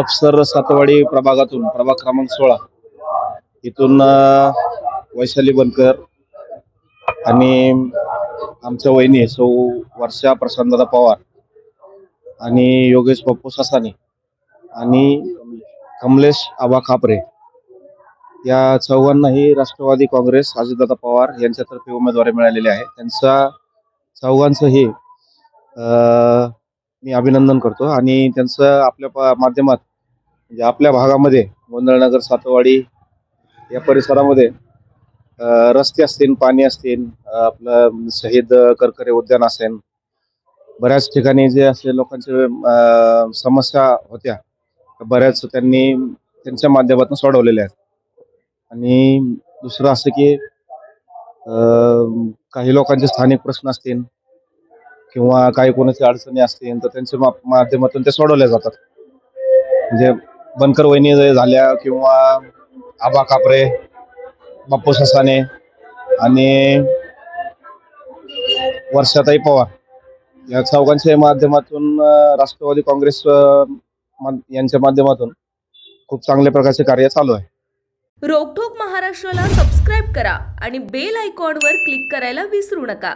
अफसर सातवाडी प्रभागातून प्रभाग क्रमांक 16 इथून वैशाली बनकर आणि आमच्या वहिनी सौ वर्षा प्रशांतदादा पवार आणि योगेश पप्पू ससाने आणि कमलेश आबा खापरे या चौघांनाही राष्ट्रवादी काँग्रेस अजितदादा पवार यांच्यातर्फे उमेदवारी मिळालेली आहे. त्यांचा चौघांचंही मी अभिनंदन करतो आणि त्यांचं आपल्या माध्यमात म्हणजे आपल्या भागामध्ये गोंधळनगर सातवाडी या परिसरामध्ये रस्ते असतील, पाणी असतील, आपलं शहीद करकरे उद्यान असेल, बऱ्याच ठिकाणी जे असे लोकांचे समस्या होत्या बऱ्याच त्यांनी त्यांच्या माध्यमातून सोडवलेल्या आहेत. आणि दुसरं असं की काही लोकांचे स्थानिक प्रश्न असतील किंवा काही कोणाची अडचणी असतील तर त्यांच्या माध्यमातून ते सोडवल्या जातात. म्हणजे बनकर वहिनी झाल्या किंवा आबा कापरे, बाप्पू ससाने आणि वर्षाताई पवार या चौघांच्या माध्यमातून राष्ट्रवादी काँग्रेस यांच्या माध्यमातून खूप चांगल्या प्रकारचे कार्य चालू आहे. रोकठोक महाराष्ट्राला सबस्क्राईब करा आणि बेल आयकॉनवर क्लिक करायला विसरू नका.